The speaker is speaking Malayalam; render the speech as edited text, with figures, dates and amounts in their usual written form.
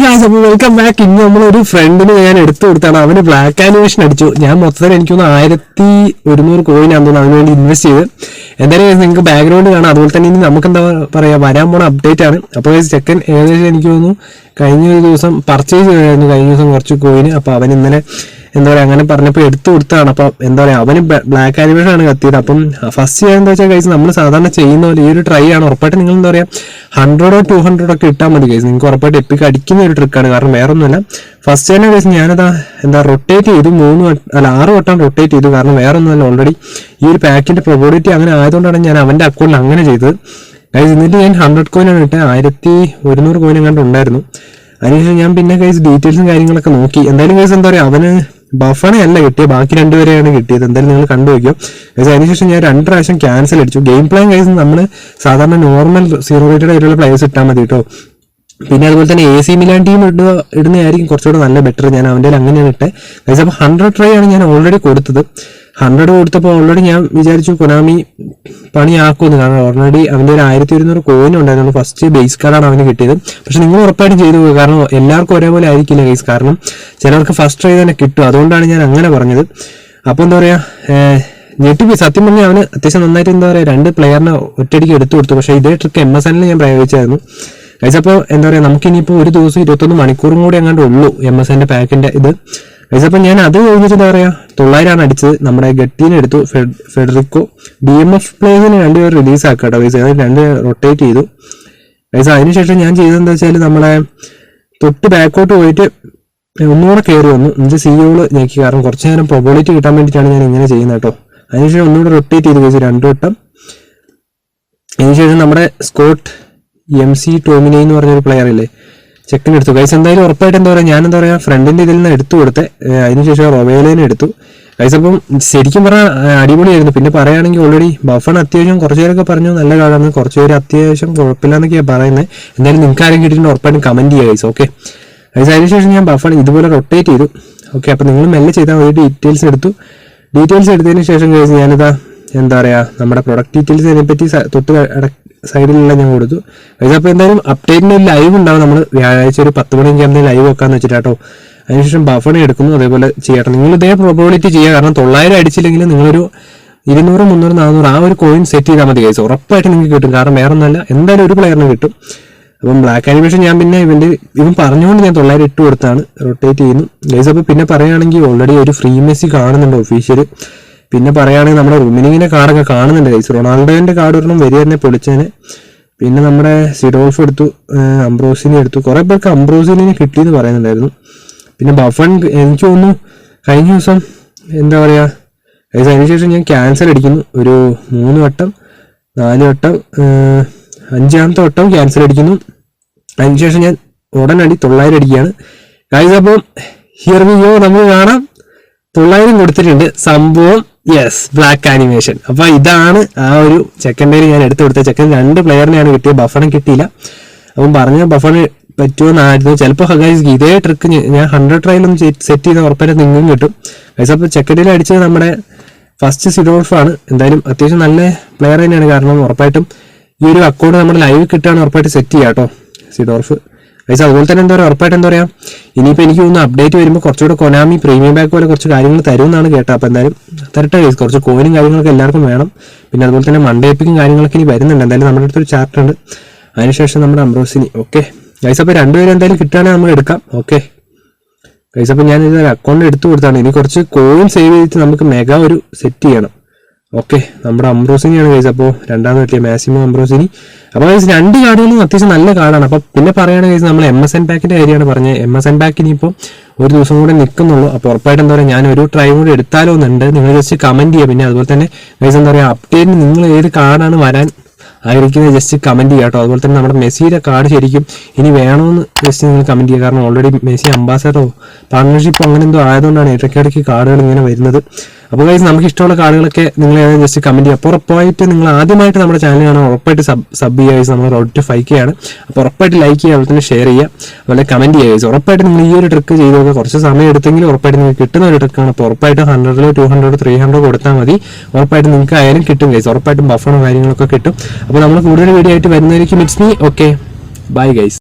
Welcome back. ഇന്ന് നമ്മളൊരു ഫ്രണ്ടിന് ഞാൻ എടുത്തു കൊടുത്താണ്. അവന് ബ്ലാക്ക് ആനിമേഷൻ അടിച്ചു. ഞാൻ മൊത്തത്തിൽ എനിക്കൊന്ന് 1100 കോയിനാന്ന് തോന്നുന്നു അതിന് വേണ്ടി ഇൻവെസ്റ്റ് ചെയ്ത്. എന്തായാലും നിങ്ങൾക്ക് ബാക്ക്ഗ്രൗണ്ട് കാണാം. അതുപോലെ തന്നെ ഇനി നമുക്ക് എന്താ പറയാ, വരാൻ പോണ അപ്ഡേറ്റ് ആണ്. അപ്പോൾ ചെക്കൻ ഏകദേശം എനിക്ക് തോന്നുന്നു കഴിഞ്ഞ ഒരു ദിവസം പർച്ചേസ് ചെയ്തായിരുന്നു, കഴിഞ്ഞ ദിവസം കുറച്ച് കോയിന്. അപ്പോൾ അവൻ ഇന്നലെ എന്താ പറയുക അങ്ങനെ പറഞ്ഞപ്പോൾ എടുത്തു കൊടുത്താണ്. അപ്പം എന്താ പറയുക, അവന് ബ്ലാക്ക് ആനിമേഷൻ ആണ് കത്തിയത്. അപ്പം ഫസ്റ്റ് ചെയ്യാൻ എന്താ വെച്ചാൽ കഴിച്ച് നമ്മൾ സാധാരണ ചെയ്യുന്ന പോലെ ഈ ഒരു ട്രൈ ആണ്. ഉറപ്പായിട്ട് നിങ്ങൾ എന്താ പറയുക 100 200 ഒക്കെ ഇട്ടാൽ മതി കഴിച്ച്. നിങ്ങൾക്ക് ഉറപ്പായിട്ട് എപ്പിക്ക് അടിക്കുന്ന ഒരു ട്രിക്കാണ്. കാരണം വേറെ ഒന്നുമല്ല, ഫസ്റ്റ് തന്നെ കഴിച്ച് ഞാനതാ റൊട്ടേറ്റ് ചെയ്തു 6 വട്ടം റൊട്ടേറ്റ് ചെയ്തു. കാരണം വേറെ ഒന്നുമല്ല, ഓൾറെഡി ഈ ഒരു പാക്കിന്റെ പ്രൊബോഡിറ്റി അങ്ങനെ ആയതുകൊണ്ടാണ് ഞാൻ അവന്റെ അക്കൗണ്ടിൽ അങ്ങനെ ചെയ്തത്. കഴിച്ച് എന്നിട്ട് ഞാൻ 100 കോയിനാണ് ഇട്ടത്. 1100 കോയിൻ എങ്ങാണ്ട് ഉണ്ടായിരുന്നു. അതിനുശേഷം ഞാൻ പിന്നെ കഴിച്ച് ഡീറ്റെയിൽസും കാര്യങ്ങളൊക്കെ നോക്കി. എന്തായാലും കഴിച്ച് എന്താ പറയുക, അവന് ബഫണെ അല്ല കിട്ടിയത്, ബാക്കി 2 പേരെയാണ് കിട്ടിയത്. എന്തായാലും നിങ്ങൾ കണ്ടുവയ്ക്കും. അതിനുശേഷം ഞാൻ 2 പ്രാവശ്യം ക്യാൻസൽ അടിച്ചു. ഗെയിം പ്ലാൻ കഴിച്ച് നമ്മൾ സാധാരണ നോർമൽ 0 റേറ്റഡ് ആയിട്ടുള്ള പ്ലേയേഴ്സ് ഇട്ടാൽ മതി കേട്ടോ. പിന്നെ അതുപോലെ തന്നെ AC മിലാൻ ടീം ഇടുന്നതായിരിക്കും കുറച്ചുകൂടെ നല്ല ബെറ്റർ. ഞാൻ അവൻ്റെ അങ്ങനെയാണ് ഇട്ടത്. കഴിച്ച് അപ്പോൾ 100 ട്രൈ ആണ് ഞാൻ ഓൾറെഡി കൊടുത്തത്. 100 കൊടുത്തപ്പോൾ ഓൾറെഡി ഞാൻ വിചാരിച്ചു കൊനാമി പണിയാക്കുമെന്ന്. കാരണം ഓൾറെഡി അവൻ്റെ ഒരു 1100 കോയിൻ ഉണ്ടായിരുന്നു. ഫസ്റ്റ് ബേസ് കാർഡാണ് അവന് കിട്ടിയത്. പക്ഷെ നിങ്ങൾ ഉറപ്പായിട്ടും ചെയ്തു പോകുക, കാരണം എല്ലാവർക്കും ഒരേപോലെ ആയിരിക്കില്ല ഗൈസ്. കാരണം ചിലർക്ക് ഫസ്റ്റ് ട്രൈ തന്നെ കിട്ടും. അതുകൊണ്ടാണ് ഞാൻ അങ്ങനെ പറഞ്ഞത്. അപ്പോൾ എന്താ പറയുക, ഞെട്ടിപ്പോയി സത്യം പറഞ്ഞാൽ. അവന് അത്യാവശ്യം നന്നായിട്ട് എന്താ പറയുക 2 പ്ലെയറിനെ ഒറ്റയടിക്ക് എടുത്തു കൊടുത്തു. പക്ഷേ ഇതേ ട്രിക്ക് MSNൽ ഞാൻ പ്രയോഗിച്ചായിരുന്നു ഗൈസ്. അപ്പോൾ എന്താ പറയുക, നമുക്കിനിയിപ്പോൾ ഒരു ദിവസം 21 മണിക്കൂറും കൂടി എങ്ങാണ്ട് ഉള്ളൂ MSNന്റെ പാക്കിന്റെ ഇത് ഗൈസ്. അപ്പം ഞാൻ അത് കഴിഞ്ഞിട്ട് എന്താ പറയുക 900 അടിച്ചത്. നമ്മുടെ ഗട്ടീനെ എടുത്തു, ഫെഡറിക്കോ DMF പ്ലേസിന് 2 പേർ റിലീസ് ആക്കുക കേട്ടോ ഗൈസ്. അതായത് 2 റൊട്ടേറ്റ് ചെയ്തു ഗൈസ്. അതിനുശേഷം ഞാൻ ചെയ്തതെന്താ വെച്ചാൽ നമ്മളെ തൊട്ട് ബാക്കോട്ട് പോയിട്ട് ഒന്നുകൂടെ കയറി വന്നു. എന്നിട്ട് CEO ഞെക്കി. കാരണം കുറച്ച് നേരം പ്രൊബോളിറ്റി കിട്ടാൻ വേണ്ടിയിട്ടാണ് ഞാൻ ഇങ്ങനെ ചെയ്യുന്നത് കേട്ടോ. അതിനുശേഷം ഒന്നുകൂടെ റൊട്ടേറ്റ് ചെയ്ത് ഗൈസ് 2 വട്ടം. അതിനുശേഷം നമ്മുടെ സ്കോട്ട് MC ടോമിനെ എന്ന് പറഞ്ഞൊരു പ്ലെയർ ഇല്ലേ, ചെക്കിന് എടുത്തു ഗൈസ്. എന്തായാലും ഉറപ്പായിട്ട് എന്താ പറയുക, ഞാൻ എന്താ പറയുക ഫ്രണ്ടിന്റെ ഇതിൽ നിന്ന് എടുത്തു കൊടുത്തേ. അതിനുശേഷം റൊവേലേനെ എടുത്തു ഗൈസ്. അപ്പം ശരിക്കും പറഞ്ഞാൽ അടിപൊളിയായിരുന്നു. പിന്നെ പറയുകയാണെങ്കിൽ ഓൾറെഡി ബഫൺ അത്യാവശ്യം കുറച്ച് പേരൊക്കെ പറഞ്ഞു നല്ല കാർഡാണ്, കുറച്ച് പേര് അത്യാവശ്യം കുഴപ്പമില്ലാന്നൊക്കെയാണ് പറയുന്നത്. എന്തായാലും നിങ്ങൾക്ക് ആരും കിട്ടിയിട്ട് ഉറപ്പായിട്ടും കമന്റ് ചെയ്യുക ഗൈസ്. ഓക്കെ ഗൈസ്, അതിനുശേഷം ഞാൻ ബഫൺ ഇതുപോലെ റൊട്ടേറ്റ് ചെയ്തു. ഓക്കെ, അപ്പം നിങ്ങൾ മെല്ലെ ചെയ്താൽ ഒരു ഡീറ്റെയിൽസ് എടുത്തു. ഡീറ്റെയിൽസ് എടുത്തതിന് ശേഷം ഗൈസ് ഞാനിതാ എന്താ പറയുക നമ്മുടെ പ്രൊഡക്റ്റ് ഡീറ്റെയിൽസ് അതിനെപ്പറ്റി തൊട്ട് സൈഡിലെല്ലാം ഞാൻ കൊടുത്തു ഗൈസ്. അപ്പോൾ എന്തായാലും അപ്ഡേറ്റിൻ്റെ ഒരു ലൈവ് ഉണ്ടാവും. നമ്മൾ വ്യാഴാഴ്ച ഒരു 10 മണിക്ക് ആകുമ്പോൾ ലൈവ് വെക്കാന്ന് വെച്ചിട്ടാട്ടോ. അതിനുശേഷം ബഫണെ എടുക്കുന്നു. അതേപോലെ ചെയ്യട്ടെ. നിങ്ങൾ ഇതേ പ്രോബിലിറ്റി ചെയ്യുക. കാരണം 900 അടിച്ചില്ലെങ്കിൽ നിങ്ങളൊരു 200 300 400 ആ ഒരു കോയിൻ സെറ്റ് ചെയ്താൽ മതി ഗൈസ്. ഉറപ്പായിട്ട് നിങ്ങൾക്ക് കിട്ടും. കാരണം വേറെ ഒന്നല്ല, എന്തായാലും ഒരു പ്ലെയറിന് കിട്ടും. അപ്പം ബ്ലാക്ക് ആനിമേഷൻ ഞാൻ പിന്നെ ഇവൻ പറഞ്ഞുകൊണ്ട് ഞാൻ 900 ഇട്ട് കൊടുത്താണ് റൊട്ടേറ്റ് ചെയ്യുന്നു ഗൈസ്. അപ്പോൾ പിന്നെ പറയുകയാണെങ്കിൽ ഓൾറെഡി ഒരു ഫ്രീ മെസ്സി കാണുന്നുണ്ട് ഒഫീഷ്യൽ. പിന്നെ പറയുകയാണെങ്കിൽ നമ്മുടെ റുമിനിങ്ങിന്റെ കാർഡൊക്കെ കാണുന്നുണ്ട് ഗൈസ്. റൊണാൾഡോന്റെ കാർഡ് ഒരെണ്ണം വരിക തന്നെ പൊളിച്ചതിന്. പിന്നെ നമ്മുടെ സിഡോൾഫ് എടുത്തു, അംബ്രോസിനെ എടുത്തു. കുറെ പേർക്ക് അംബ്രോസിനെ കിട്ടിയെന്ന് പറയുന്നുണ്ടായിരുന്നു. പിന്നെ ബഫൺ എനിക്ക് തോന്നുന്നു കഴിഞ്ഞ ദിവസം എന്താ പറയുക ഗൈസ്. അതിനുശേഷം ഞാൻ ക്യാൻസൽ അടിക്കുന്നു. ഒരു 3 വട്ടം 4 വട്ടം 5ാമത്തെ വട്ടം ക്യാൻസൽ അടിക്കുന്നു. അതിനുശേഷം ഞാൻ ഉടനടി 900 അടിക്കുകയാണ് ഗൈസ്. അപ്പം ഹിയർ വി ഗോ, നമുക്ക് കാണാം 900 കൊടുത്തിട്ടുണ്ട്. സംഭവം യെസ്, ബ്ലാക്ക് ആനിമേഷൻ. അപ്പൊ ഇതാണ് ആ ഒരു ചെക്കൻ്റെ ഞാൻ എടുത്തു കൊടുത്ത ചെക്കൻ. 2 പ്ലെയറിനെയാണ് കിട്ടിയത്, ബഫണെ കിട്ടിയില്ല. അപ്പം പറഞ്ഞ ബഫണ് പറ്റുമെന്നായിരുന്നു. ചിലപ്പോൾ ഗൈസ് ഇതേ ട്രിക്ക് ഞാൻ 100 ട്രൈലൊന്നും സെറ്റ് ചെയ്ത ഉറപ്പായിട്ട് നിങ്ങൾക്കും കിട്ടും ഗൈസ്. അപ്പോൾ ചെക്കൻഡിൽ അടിച്ചത് നമ്മുടെ ഫസ്റ്റ് സിഡോൾഫാണ്. എന്തായാലും അത്യാവശ്യം നല്ല പ്ലെയർ തന്നെയാണ്. കാരണം ഉറപ്പായിട്ടും ഈ ഒരു അക്കൗണ്ട് നമ്മുടെ ലൈവ് കിട്ടുകയാണ് ഉറപ്പായിട്ട് സെറ്റ് ചെയ്യാം കേട്ടോ സിഡോൾഫ് ഗൈസ്. അതുപോലെ തന്നെ എന്താ പറയുക ഉറപ്പായിട്ട് എന്താ പറയുക ഇനിയിപ്പോൾ എനിക്ക് തോന്നുന്നു അപ്ഡേറ്റ് വരുമ്പോൾ കുറച്ചുകൂടെ കൊനാമി പ്രീമിയം ബാക്ക് പോലെ കുറച്ച് കാര്യങ്ങൾ തരുമെന്നാണ് കേട്ടോ. അപ്പോൾ എന്തായാലും തരട്ടെ ഗൈസ്. കുറച്ച് കോയിനും കാര്യങ്ങളൊക്കെ എല്ലാവർക്കും വേണം. പിന്നെ അതുപോലെ തന്നെ മൺഡേ എപ്പിക്കും കാര്യങ്ങളൊക്കെ ഇനി വരുന്നുണ്ട്. എന്തായാലും നമ്മുടെ അടുത്തൊരു ചാർട്ട് ഉണ്ട്. അതിനുശേഷം നമ്മുടെ അംബ്രോസിനി. ഓക്കെ ഗൈസ്, അപ്പോൾ 2 പേരും എന്തായാലും കിട്ടുകയാണെങ്കിൽ നമുക്ക് എടുക്കാം. ഓക്കെ ഗൈസ്, അപ്പോൾ ഞാൻ ഇതൊരു അക്കൗണ്ട് എടുത്തു കൊടുത്താണ്. ഇനി കുറച്ച് കോയിൻ സേവ് ചെയ്തിട്ട് നമുക്ക് മെഗാ ഒരു സെറ്റ് ചെയ്യണം. ഓക്കെ, നമ്മുടെ അംബ്രോസിനിയാണ് ഗൈസ്. അപ്പോൾ 2ാമത് എത്തിയ മാക്സിമം അംബ്രോസിനി. അപ്പോൾ ഗൈസ് 2 കാർഡുകളും അത്യാവശ്യം നല്ല കാർഡാണ്. അപ്പോൾ പിന്നെ പറയുകയാണെങ്കിൽ ഗൈസ് നമ്മൾ MSN പാക്കിന്റെ കാര്യമാണ് പറഞ്ഞത്. MSN പാക്കിന് ഇപ്പോൾ ഒരു ദിവസം കൂടെ നിൽക്കുന്നുള്ളൂ. അപ്പോൾ ഉറപ്പായിട്ട് എന്താ പറയുക ഞാൻ ഒരു ട്രൈ കൂടി എടുത്താലോ എന്നുണ്ട്. നിങ്ങൾ ജസ്റ്റ് കമന്റ് ചെയ്യുക. പിന്നെ അതുപോലെ തന്നെ ഗൈസ് എന്താ പറയുക അപ്ഡേറ്റിന് നിങ്ങൾ ഏത് കാർഡാണ് വരാൻ ആഗ്രഹിക്കുന്നത് ജസ്റ്റ് കമന്റ് ചെയ്യുക കേട്ടോ. അതുപോലെ തന്നെ നമ്മുടെ മെസ്സിയുടെ കാർഡ് ശരിക്കും ഇനി വേണമെന്ന് ജസ്റ്റ് നിങ്ങൾ കമന്റ് ചെയ്യുക. കാരണം ഓൾറെഡി മെസ്സി അംബാസഡറോ പാർട്ണർഷിപ്പോ അങ്ങനെ എന്തോ ആയതുകൊണ്ടാണ് ഇടയ്ക്കിടയ്ക്ക് കാർഡുകൾ ഇങ്ങനെ വരുന്നത്. അപ്പോൾ ഗൈസ് നമുക്ക് ഇഷ്ടമുള്ള കാർഡുകളൊക്കെ നിങ്ങൾ ജസ്റ്റ് കമന്റ് ചെയ്യുക. അപ്പോൾ ഉറപ്പായിട്ട് നിങ്ങൾ ആദ്യമായിട്ട് നമ്മുടെ ചാനൽ കാണാൻ ഉറപ്പായിട്ട് സബ് ചെയ്യുക ഗൈസ്. നമ്മൾ റോഡ് ടു 5K ആണ്. അപ്പോൾ ഉറപ്പായിട്ട് ലൈക്ക് ചെയ്യുക, അതുപോലെ തന്നെ ഷെയർ ചെയ്യുക, അതുപോലെ കമന്റ് ചെയ്യുക ഗൈസ്. ഉറപ്പായിട്ട് നിങ്ങൾ ഈ ഒരു ട്രിക്ക് ചെയ്ത് നോക്കുക. കുറച്ച് സമയം എടുത്തെങ്കിലും ഉറപ്പായിട്ട് നിങ്ങൾക്ക് കിട്ടുന്ന ഒരു ട്രിക്കാണ്. അപ്പോൾ ഉറപ്പായിട്ട് 100 200 300 കൊടുത്താൽ മതി. ഉറപ്പായിട്ട് നിങ്ങൾക്ക് ആയാലും കിട്ടും ഗൈസ്. ഉറപ്പായിട്ടും ബഫണോ കാര്യങ്ങളൊക്കെ കിട്ടും. അപ്പോൾ നമ്മൾ കൂടുതൽ വീഡിയോ ആയിട്ട് വരുന്നതായിരിക്കും. It's me. Okay, bye guys.